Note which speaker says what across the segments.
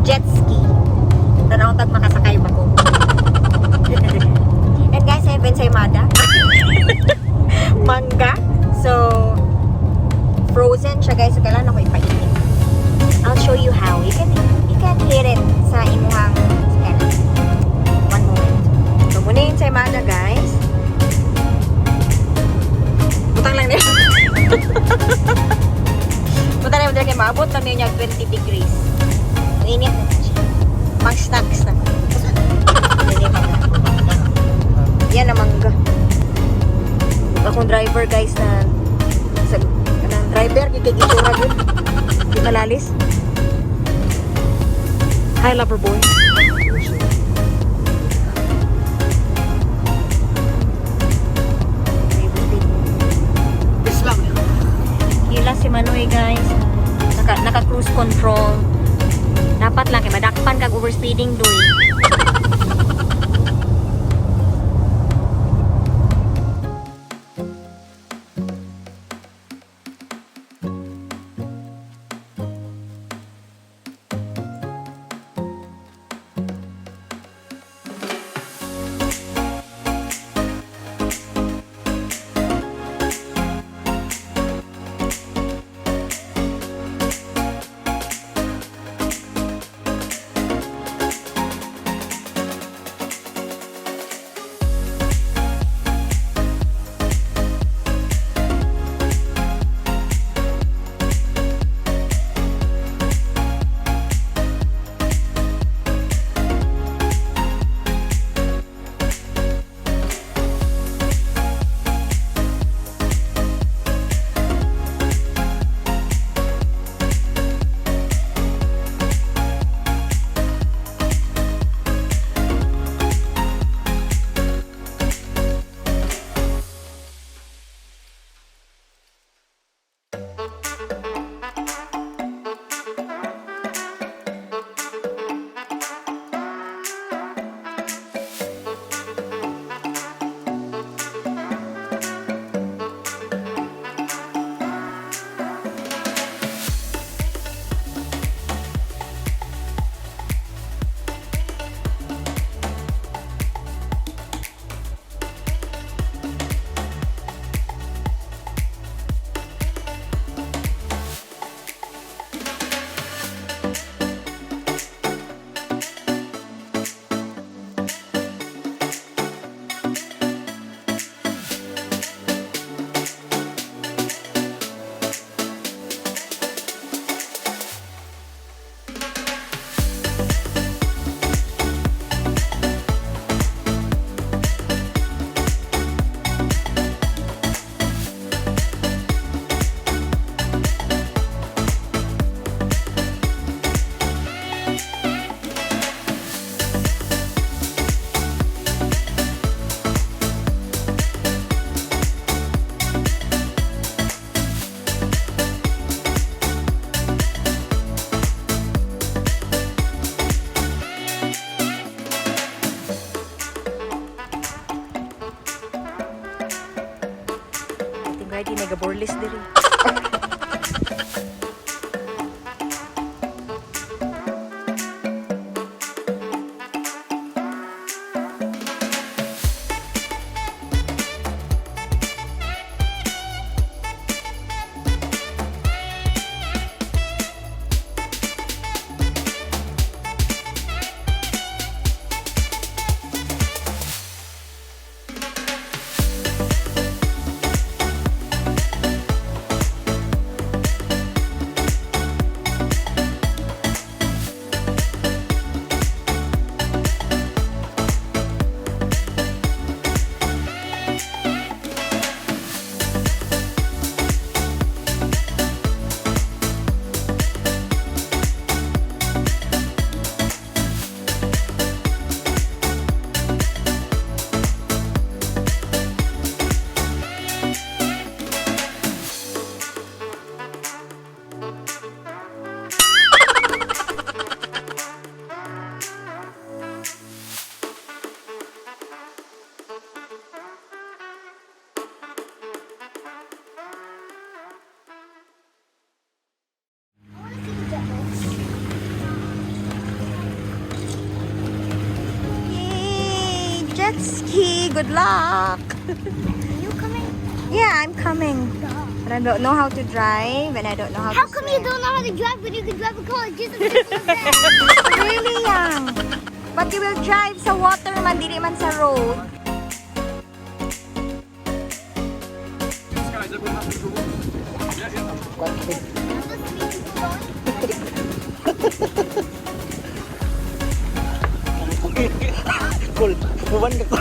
Speaker 1: jet ski. Tanong tag makasakay ba ko. And guys, I have ensaymada. Mangga. So, frozen siya guys. So, kailangan ako ipainit. I'll show you how. You can hear it sa imuhang scan. One moment. So, muna yung ensaymada guys. Butang lang niya. Butang lang niya. Maabot lang niya 20 degrees. Ang init na siya. Pang-snacks na. Yan na mangga. Akong driver guys na driver gigigitsura yun. Di malalis. Hi lover boy. Hila si Manoy guys. Naka cruise control. Dapat lang kay madakpan kag overspeeding doy. Good luck.
Speaker 2: You coming?
Speaker 1: Yeah, I'm coming. But I don't know how to drive and I don't know how
Speaker 2: How
Speaker 1: to
Speaker 2: come
Speaker 1: swim.
Speaker 2: you don't know how to drive when you can drive a car just as simple as that?
Speaker 1: Really young. But you will drive sa water man, dili man sa road.
Speaker 3: Guys, everyone happy for one? Yeah,
Speaker 4: Cool. Buwan ka.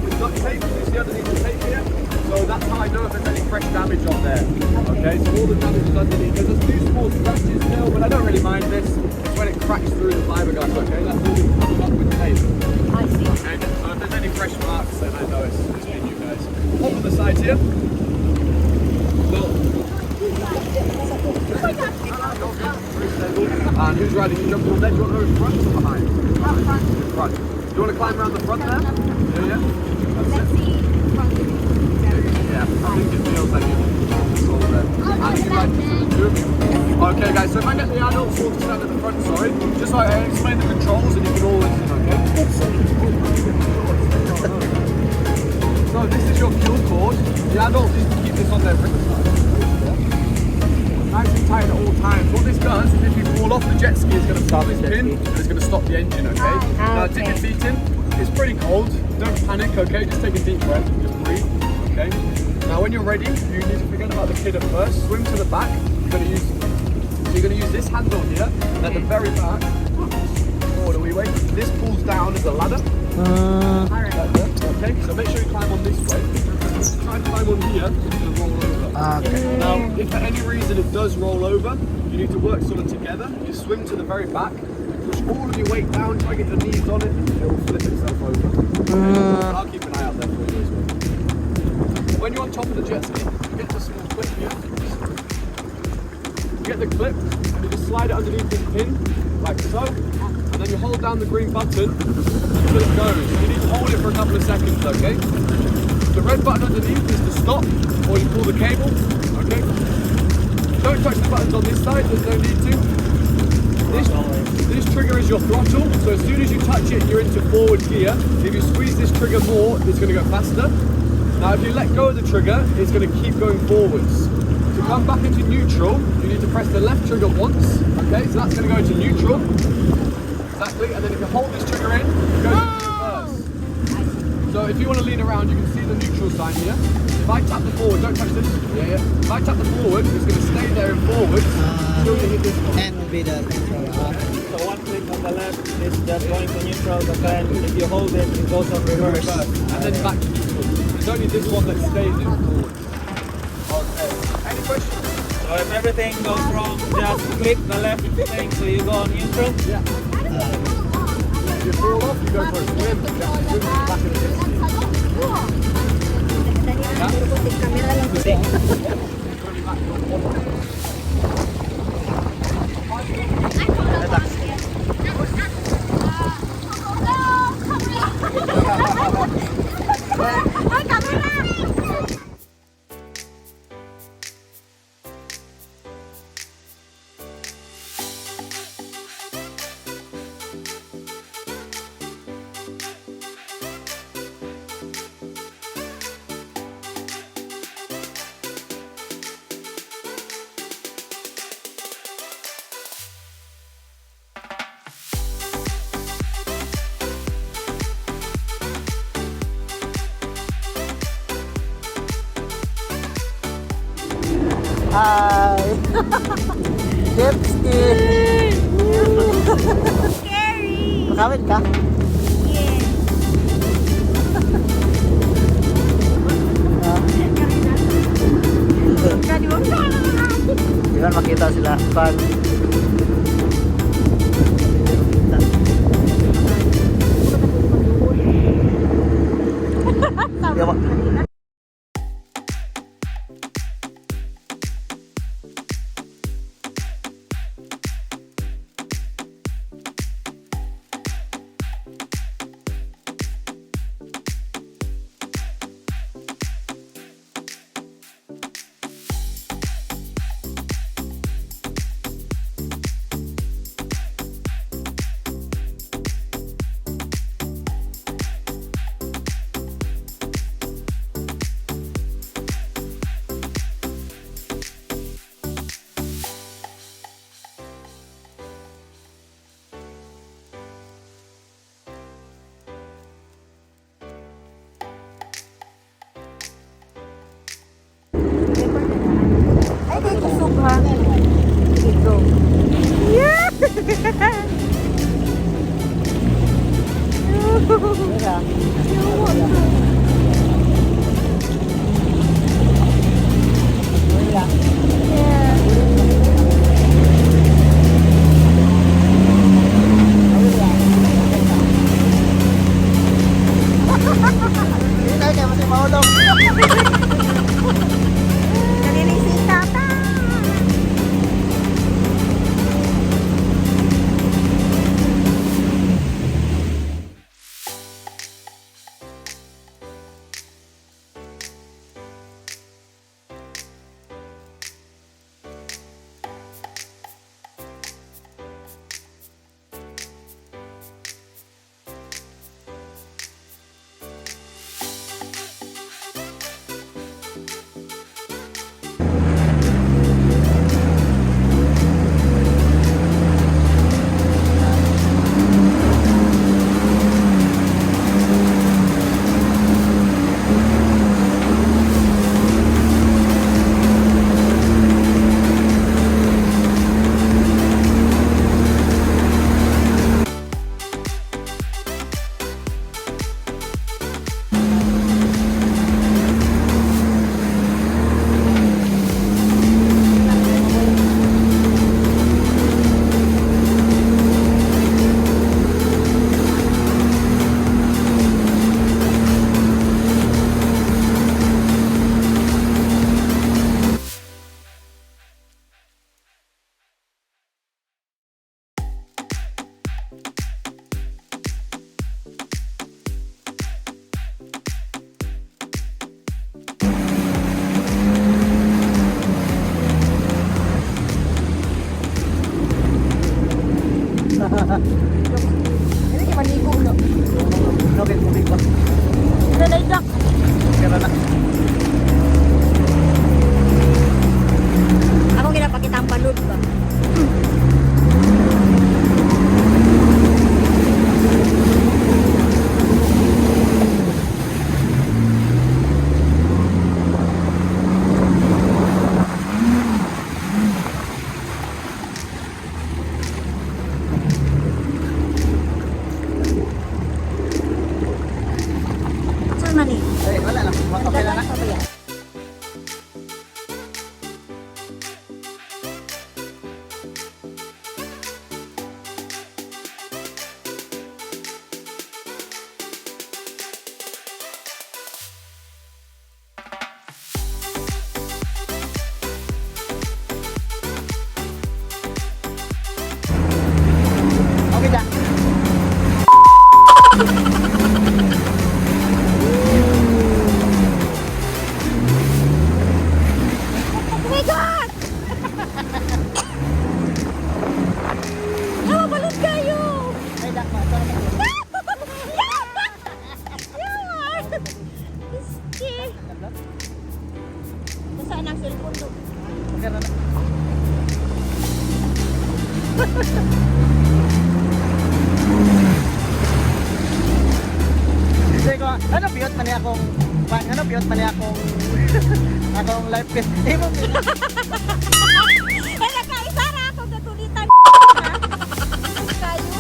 Speaker 3: we've got tape. You see underneath the tape here? So that's how I know if there's any fresh damage on there. Okay, so all the damage is underneath. There's a few small scratches still, but I don't really mind this. It's when it cracks through the fiberglass, okay? That's all been covered up with tape.
Speaker 1: I see.
Speaker 3: Okay, so if there's any fresh marks, then I know it's been you guys. Hold on the sides here. Well, and who's riding? You jumping on there? Do you want to go in front or behind? Front. Do you want to climb around the front there? Yeah. That's
Speaker 1: Let's
Speaker 3: it.
Speaker 1: see.
Speaker 3: Yeah, I think it feels like it's all there. And you can ride two of you. Okay, guys, so if I get the adults all to stand at the front, sorry, just so I explain the controls and you can all listen, okay? So this is your fuel cord. The adult needs to keep this on their wrist. Nice and tight at all times. What this does is if you fall off the jet ski, it's going to start this pin and it's going to stop the engine, okay? Now dip your feet in. It's pretty cold. Don't panic, okay? Just take a deep breath. Just breathe, okay? Now when you're ready, you need to forget about the kid at first. Swim to the back. You're going to use this handle here and at the very back. Forward a wee way. This pulls down as a ladder. Okay, so make sure you climb on this way. Try and climb on here, it's going to roll over.
Speaker 4: Okay.
Speaker 3: Now, if for any reason it does roll over, you need to work sort of together. You swim to the very back, push all of your weight down, try to get your knees on it, and it will flip itself over. I'll keep an eye out there for you as well. When you're on top of the jet ski, you get the small clip here. You get the clip, and you just slide it underneath this pin, like so. And then you hold down the green button until it goes. You need to hold it for a couple of seconds, okay? The red button underneath is to stop, or you pull the cable, okay? Don't touch the buttons on this side, there's no need to. This trigger is your throttle, so as soon as you touch it, you're into forward gear. If you squeeze this trigger more, it's going to go faster. Now if you let go of the trigger, it's going to keep going forwards. To come back into neutral, you need to press the left trigger once, okay? So that's going to go into neutral. Exactly, and then if you hold this trigger in, it goes into reverse. So if you want to lean around, you can see the neutral sign here. If I tap the forward, don't touch this. Yeah. If I tap the forward, it's going to stay there in forward until you hit this one.
Speaker 4: And will be the control.
Speaker 5: So one click on the left is just going to neutral, but then if you hold it, it goes on reverse.
Speaker 3: And then back to neutral. There's only this one that stays in forward. Okay. Any questions?
Speaker 5: So if everything goes wrong, just click the left thing so you go on neutral.
Speaker 3: Yeah. If you fall off, you go for a swim. You have to swim back in the distance.
Speaker 4: Hi! Jet ski!
Speaker 1: Scary!
Speaker 4: Makawin ka?
Speaker 1: Yeah.
Speaker 4: Di ba makita sila? Pag... Yawa. Mira. Mira. Hindi tayo kaya masih maulog.
Speaker 1: Nalilisik tata. Ini cuma nigo no.
Speaker 4: Oke, kuning ba?
Speaker 1: Ano na idak?
Speaker 4: Kaya na.
Speaker 1: Ako ginapakita ang palud ba? Saan man eh?
Speaker 4: Wala lang. Okay lang na.
Speaker 1: Ano ba yan?
Speaker 4: Okay na.
Speaker 1: Oh my God! Nawabalot kayo!
Speaker 4: Ay, dakma. Sorry.
Speaker 1: Ski! Nasaan ang cellphone doon?
Speaker 4: Okay na. Sige ko, ano piyot man niya akong ano piyot man niya akong akong life vest. Eh mo.
Speaker 1: Eh, nakaisara ako gatulitan. Kayo.